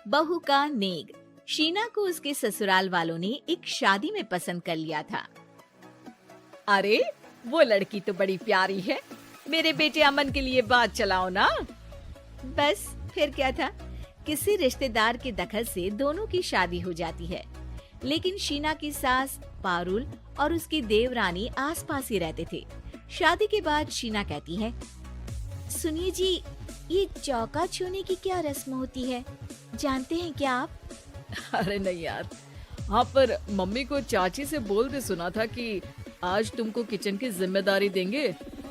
बहू का नेग। शीना को उसके ससुराल वालों ने एक शादी में पसंद कर लिया था। अरे वो लड़की तो बड़ी प्यारी है, मेरे बेटे अमन के लिए बात चलाओ ना। बस फिर क्या था, किसी रिश्तेदार के दखल से दोनों की शादी हो जाती है। लेकिन शीना की सास पारुल और उसकी देवरानी आसपास ही रहते थे। शादी के बाद शीना कहती है, सुनिए जी, ये चौका छूने की क्या रस्म होती है, जानते हैं क्या आप? अरे नहीं यार, हाँ पर मम्मी को चाची से बोलते सुना था कि आज तुमको किचन की जिम्मेदारी देंगे,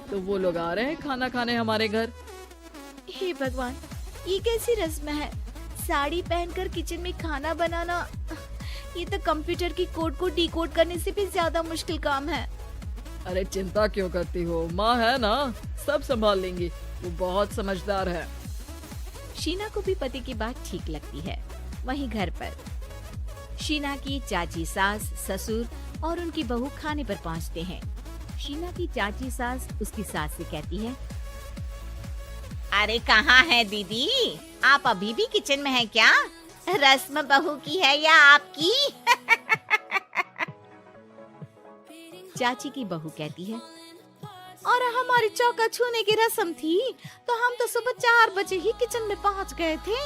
तो वो लोग आ रहे हैं खाना खाने हमारे घर। हे भगवान, ये कैसी रस्म है? साड़ी पहनकर किचन में खाना बनाना, ये तो कंप्यूटर की कोड को डिकोड करने से भी ज्यादा मुश्किल काम है। अरे चिंता क्यों करती हो, माँ है ना, सब संभाल लेंगी, वो बहुत समझदार है। शीना को भी पति की बात ठीक लगती है। वहीं घर पर शीना की चाची सास, ससुर और उनकी बहू खाने पर पहुंचते हैं। शीना की चाची सास उसकी सास से कहती है, अरे कहाँ है दीदी, आप अभी भी किचन में हैं क्या? रस्म बहू की है या आपकी? चाची की बहू कहती है, और हमारी चौका छूने की रस्म थी तो हम तो सुबह 4 बजे ही किचन में पहुंच गए थे।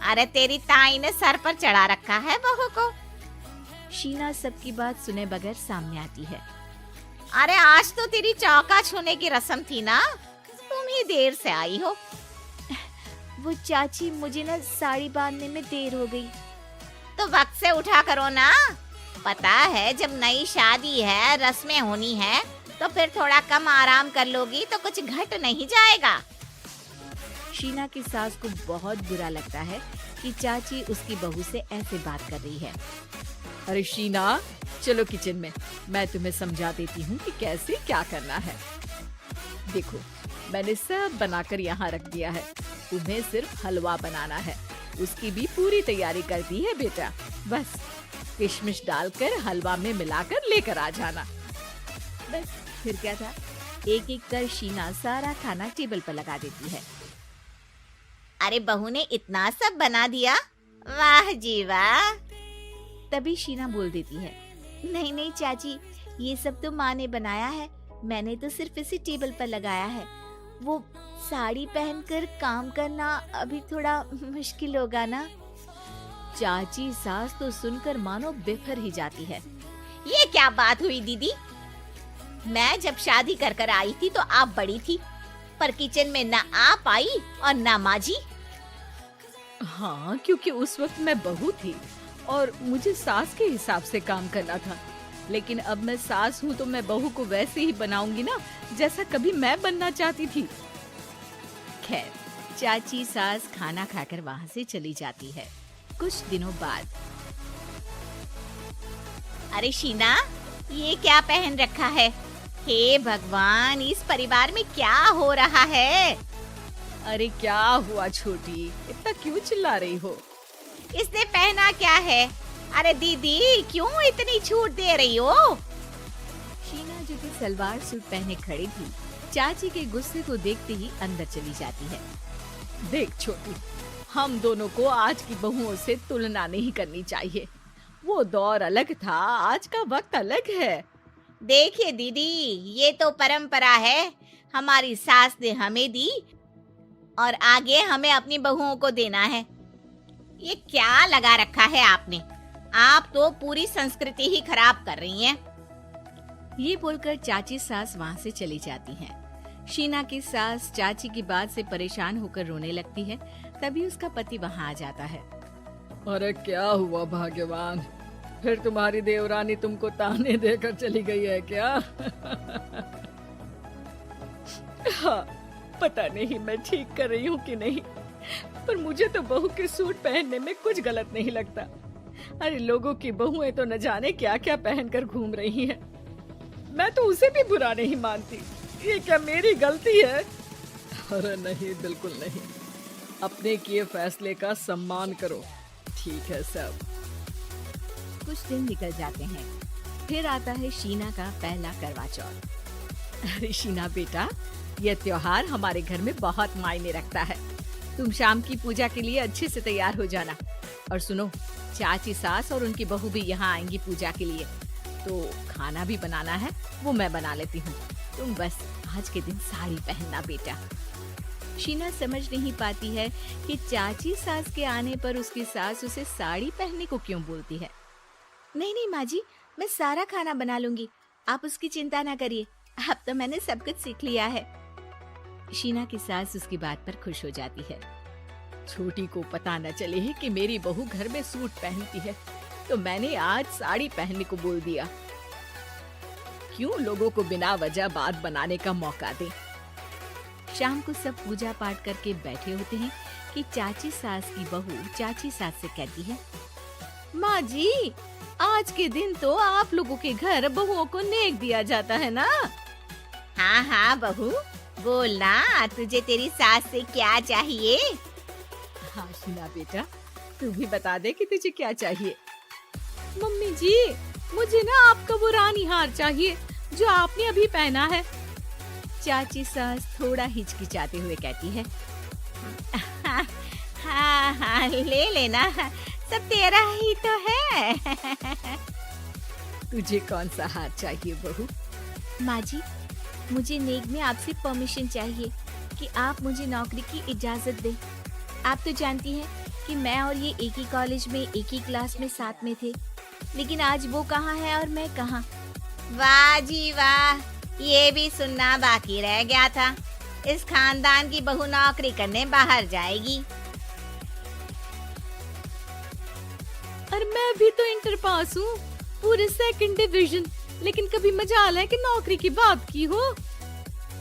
अरे तेरी ताई ने सर पर चढ़ा रखा है बहू को। शीना सबकी बात सुने बगैर सामने आती है। अरे आज तो तेरी चौका छूने की रस्म थी ना, तुम ही देर से आई हो। वो चाची, मुझे ना साड़ी बांधने में देर हो गई। तो वक्त से उठा करो ना, पता है जब नई शादी है, रस्में होनी है, तो फिर थोड़ा कम आराम कर लोगी तो कुछ घट नहीं जाएगा। शीना की सास को बहुत बुरा लगता है कि चाची उसकी बहू से ऐसे बात कर रही है। अरे शीना, चलो किचन में, मैं तुम्हें समझा देती हूँ कि कैसे क्या करना है। देखो, मैंने सब बनाकर यहाँ रख दिया है, तुम्हें सिर्फ हलवा बनाना है, उसकी भी पूरी तैयारी कर दी है बेटा। बस किशमिश डालकर हलवा में मिलाकर लेकर आ जाना। बस फिर क्या था, एक एक कर शीना सारा खाना टेबल पर लगा देती है। अरे बहू ने इतना सब बना दिया, वाह जी वाह। तभी शीना बोल देती है, नहीं नहीं चाची, ये सब तो माँ ने बनाया है, मैंने तो सिर्फ इसे टेबल पर लगाया है। वो साड़ी पहनकर काम करना अभी थोड़ा मुश्किल होगा ना। चाची सास तो सुनकर मानो बिफर ही जाती है। ये क्या बात हुई दीदी, मैं जब शादी कर कर आई थी तो आप बड़ी थी, पर किचन में ना आप आई और ना माँ जी। हाँ, क्योंकि उस वक्त मैं बहू थी और मुझे सास के हिसाब से काम करना था, लेकिन अब मैं सास हूँ तो मैं बहू को वैसे ही बनाऊंगी ना, जैसा कभी मैं बनना चाहती थी। खैर, चाची सास खाना खाकर वहाँ से चली जाती है। कुछ दिनों बाद, अरे शीना, ये क्या पहन रखा है? हे भगवान, इस परिवार में क्या हो रहा है? अरे क्या हुआ छोटी, इतना क्यों चिल्ला रही हो? इसने पहना क्या है? अरे दीदी, क्यों इतनी छूट दे रही हो? शीना जो कि सलवार सूट पहने खड़ी थी, चाची के गुस्से को देखते ही अंदर चली जाती है। देख छोटी, हम दोनों को आज की बहुओं से तुलना नहीं करनी चाहिए। वो दौर अलग था, आज का वक्त अलग है। देखिए दीदी, ये तो परंपरा है, हमारी सास ने हमें दी और आगे हमें अपनी बहुओं को देना है। ये क्या लगा रखा है आपने? आप तो पूरी संस्कृति ही खराब कर रही हैं। ये बोलकर चाची सास वहाँ से चली जाती हैं। शीना की सास चाची की बात से परेशान होकर रोने लगती है। तभी उसका पति वहाँ आ जाता है। अरे क्या हुआ भाग्यवान, फिर तुम्हारी देवरानी तुमको ताने देकर चली गई है क्या? हाँ, पता नहीं मैं ठीक कर रही हूँ कि नहीं, पर मुझे तो बहू के सूट पहनने में कुछ गलत नहीं लगता। अरे लोगों की बहुएं तो न जाने क्या क्या पहनकर घूम रही हैं। मैं तो उसे भी बुरा नहीं मानती। ये क्या मेरी गलती है? अरे नहीं, बिल्कुल नहीं। अपने किए फैसले का सम्मान करो, ठीक है सब। कुछ दिन निकल जाते हैं। फिर आता है शीना का पहला करवा चौथ। अरे शीना बेटा, ये त्योहार हमारे घर में बहुत मायने रखता है। तुम शाम की पूजा के लिए अच्छे से तैयार हो जाना। और सुनो, चाची सास और उनकी बहू भी यहाँ आएंगी पूजा के लिए, तो खाना भी बनाना है, वो मैं बना लेती हूँ। तुम बस आज के दिन साड़ी पहनना बेटा। शीना समझ नहीं पाती है कि चाची सास के आने पर उसकी सास उसे साड़ी पहनने को क्यों बोलती है। नहीं नहीं माँ जी, मैं सारा खाना बना लूंगी, आप उसकी चिंता ना करिए, अब तो मैंने सब कुछ सीख लिया है। शीना की सास उसकी बात पर खुश हो जाती है। छोटी को पता न चले कि मेरी बहू घर में सूट पहनती है, तो मैंने आज साड़ी पहनने को बोल दिया। क्यों लोगों को बिना वजह बात बनाने का मौका दे। शाम को सब पूजा पाठ करके बैठे होते हैं कि चाची सास की बहू चाची सास से कहती है, माँ जी, आज के दिन तो आप लोगों के घर बहुओं को नेक दिया जाता है ना। हाँ हाँ बहू, बोलना, तुझे तेरी सास से क्या चाहिए? हाँ शीना बेटा, तू भी बता दे कि तुझे क्या चाहिए। मम्मी जी, मुझे ना आपका वो रानी हार चाहिए जो आपने अभी पहना है। चाची सास थोड़ा हिचकिचाते हुए कहती है, हाँ हाँ ले लेना, सब तेरा ही तो है। तुझे कौन सा हार चाहिए बहू? माँ जी, मुझे नेक में आपसे परमिशन चाहिए कि आप मुझे नौकरी की इजाजत दें। आप तो जानती हैं कि मैं और ये एक ही कॉलेज में एक ही क्लास में साथ में थे, लेकिन आज वो कहाँ है और मैं कहाँ। वाह जी वाह, ये भी सुनना बाकी रह गया था। इस खानदान की बहू नौकरी करने बाहर जाएगी। और मैं भी तो इंटर पास हूँ, पूरे 2nd डिवीजन, लेकिन कभी मजाल है कि नौकरी की बात की हो।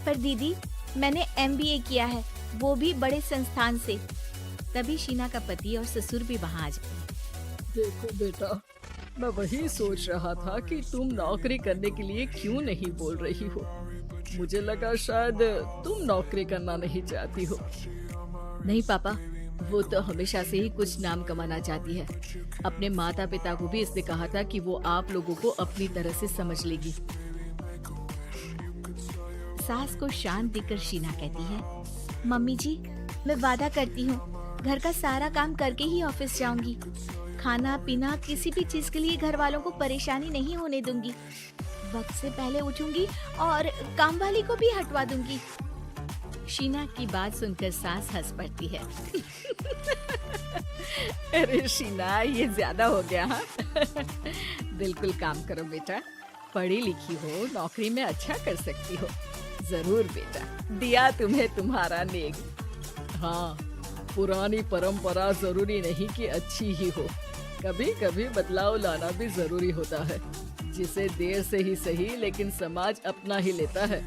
पर दीदी, मैंने MBA किया है, वो भी बड़े संस्थान से। तभी शीना का पति और ससुर भी वहाँ आ जाते। देखो बेटा, मैं वही सोच रहा था कि तुम नौकरी करने के लिए क्यों नहीं बोल रही हो। मुझे लगा शायद तुम नौकरी करना नहीं चाहती हो। नहीं पापा, वो तो हमेशा से ही कुछ नाम कमाना चाहती है। अपने माता पिता को भी इसने कहा था कि वो आप लोगों को अपनी तरह से समझ लेगी। सास को शांत दिखकर शीना कहती है, मम्मी जी, मैं वादा करती हूँ घर का सारा काम करके ही ऑफिस जाऊंगी। खाना पीना किसी भी चीज के लिए घर वालों को परेशानी नहीं होने दूंगी। वक्त से पहले उठूंगी और काम वाली को भी हटवा दूंगी। शीना की बात सुनकर सास हंस पड़ती है। अरे शीना, ये ज्यादा हो गया। हाँ? बिल्कुल काम करो बेटा, पढ़ी लिखी हो, नौकरी में अच्छा कर सकती हो। जरूर बेटा, दिया तुम्हें तुम्हारा नेक। हाँ, पुरानी परंपरा जरूरी नहीं कि अच्छी ही हो, कभी कभी बदलाव लाना भी जरूरी होता है, जिसे देर से ही सही लेकिन समाज अपना ही लेता है।